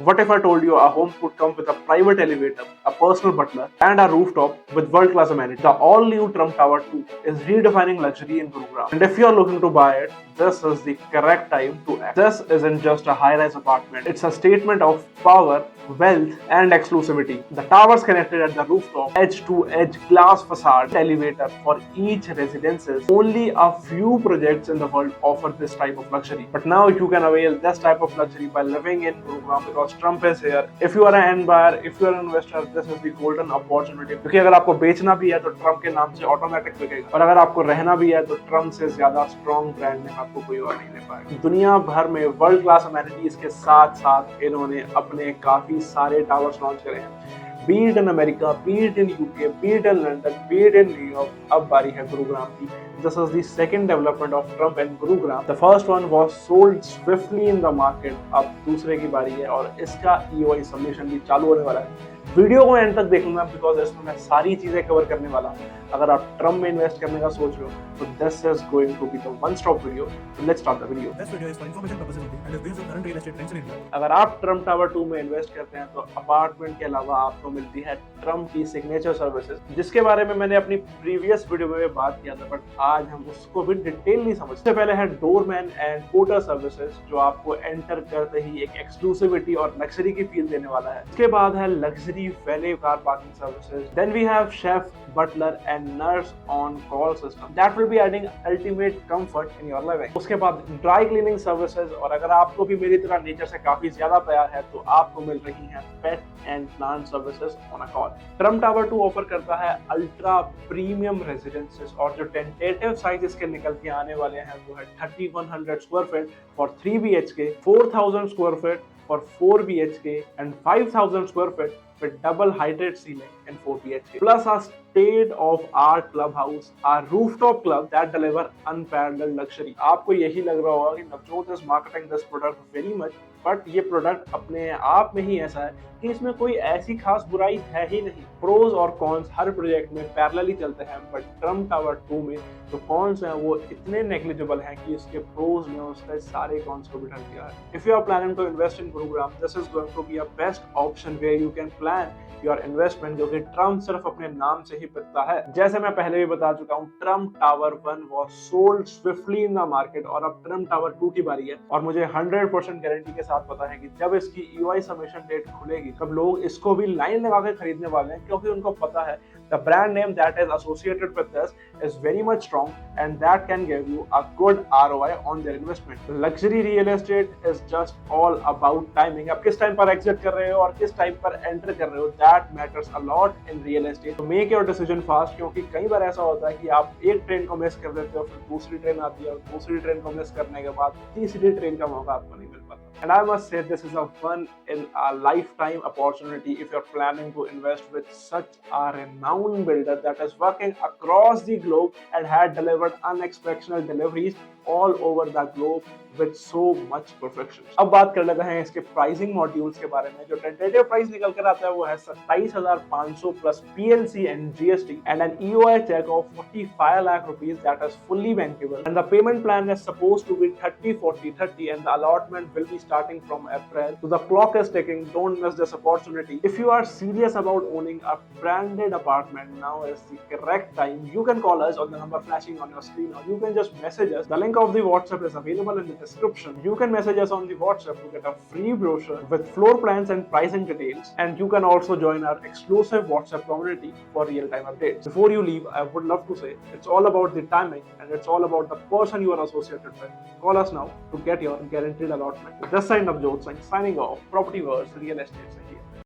What if I told you our home could come with a private elevator, a personal butler, and a rooftop with world-class amenities? The all-new Trump Tower 2 is redefining luxury in Gurugram. And if you are looking to buy it, this is the correct time to act. This isn't just a high-rise apartment. It's a statement of power, wealth, and exclusivity. The towers connected at the rooftop, edge-to-edge glass facade, elevator for each residences. Only a few projects in the world offer this type of luxury. But now you can avail this type of luxury by living in Gurugram because Trump is here. If you are an end buyer, if you are an investor, this is the golden opportunity. क्योंकि अगर आपको बेचना भी है तो Trump के नाम से ऑटोमेटिक बिकेगा, और अगर आपको रहना भी है तो ट्रम्प से ज्यादा स्ट्रॉन्ग ब्रांड में आपको कोई और नहीं दे पाएगा। दुनिया भर में वर्ल्ड क्लास अमेनिटीज के साथ साथ इन्होंने अपने काफी सारे टावर्स लॉन्च करे हैं। Be it in America, be it in UK, be it in London, be it in New York, अब बारी है गुरुग्राम की। This is the second development of Trump and Gurugram. The first one was sold swiftly in the market. अब दूसरे की बारी है और इसका EOI सबमिशन भी चालू होने वाला है। वीडियो को एंड तक देखूंगा बिकॉज इसमें मैं सारी चीजें कवर करने वाला हूँ। अगर आप ट्रम्प में इन्वेस्ट करने का सोच रहे हो तो this is going to be the one stop video. So let's start the video. This video is for information purposes only and is based on current real estate trends in India. अगर आप Trump tower 2 में invest करते हैं तो apartment के अलावा आपको मिलती है ट्रम्प की सिग्नेचर सर्विसेज, जिसके बारे में मैंने अपनी प्रीवियस वीडियो में बात किया था, बट आज हम उसको भी डिटेलली समझते। सबसे पहले है डोरमैन एंड पोर्टर सर्विसेज, जो आपको एंटर करते ही एक एक्सक्लूसिविटी और लग्जरी की फील देने वाला है। उसके बाद है luxury valet car parking services. Then we have chef, butler and nurse on call system that will be adding ultimate comfort in your living. उसके बाद ड्राई क्लीनिंग सर्विसेज, और अगर आपको भी मेरी तरह नेचर से काफी ज्यादा प्यार है तो आपको मिल रही है pet and plant services on a call. Trump tower 2 offer करता है अल्ट्रा प्रीमियम रेजिडेंसेस, और जो टेंटेटिव साइज इसके निकल के आने वाले हैं वो है 3100 square feet for 3 BHK, 4000 square feet for 4 BHK and 5000 square feet with double heighted ceiling in 4 BHK. Plus a state-of-art clubhouse, a rooftop club that deliver unparalleled luxury. आपको यही लग रहा होगा कि Navjot is marketing this product very much, but ये product अपने आप में ही ऐसा है कि इसमें कोई ऐसी खास बुराई है ही नहीं। प्रोज और कॉन्स हर प्रोजेक्ट में पैरेलली चलते हैं, बट ट्रम्प टावर 2 में जो कॉन्स हैं वो इतने नेग्लिजिबल हैं कि इसके प्रोज ने उसके सारे कॉन्स को भी ढक दिया है। If you are planning to invest in Gurugram, this is going to be a best option where you can plan your investment, जो कि ट्रम्प सिर्फ अपने नाम से ही बिकता है। जैसे मैं पहले भी बता चुका हूँ, Trump tower 1 was sold swiftly in the market, और अब ट्रम्प टावर 2 की बारी है। और मुझे 100% गारंटी के साथ पता है कि जब इसकी EOI सबमिशन डेट खुलेगी तब लोग इसको भी लाइन लगा के खरीदने वाले हैं, क्योंकि उनको पता है the brand name that is associated with this is very much strong and that can give you a good ROI on their investment. Luxury real estate is just all about timing. आप किस time पर exit कर रहे हो और किस time पर enter कर रहे हो, that matters a lot in real estate. So make your decision fast, क्योंकि कई बार ऐसा होता है कि आप एक ट्रेन को मिस कर देते हो, फिर दूसरी ट्रेन आती है और दूसरी ट्रेन को मिस करने के बाद तीसरी ट्रेन का मौका आपको नहीं मिल पाता। And I must say this is a one in a lifetime opportunity if you're planning to invest with such a renowned builder that is working across the globe and had delivered unexceptional deliveries all over the globe with so much perfection. अब बात कर लेते हैं इसके pricing modules के बारे में। जो टेंटेटिव प्राइस निकल कर आता है वो है 27,500 plus PLC and GST and an EOI check of 45 lakh rupees that is fully bankable, and the payment plan is supposed to be 30-40-30 and the allotment will be starting from April. So the clock is ticking. Don't miss this opportunity. If you are serious about owning a branded apartment, now is the correct time. You can call us on the number flashing on your screen, or you can just message us. The link of the WhatsApp is available in the description. You can message us on the WhatsApp to get a free brochure with floor plans and pricing details, and you can also join our exclusive WhatsApp community for real-time updates. Before you leave, I would love to say it's all about the timing and it's all about the person you are associated with. Call us now to get your guaranteed allotment. This side of Jyotsang signing off. Property Words Real Estate.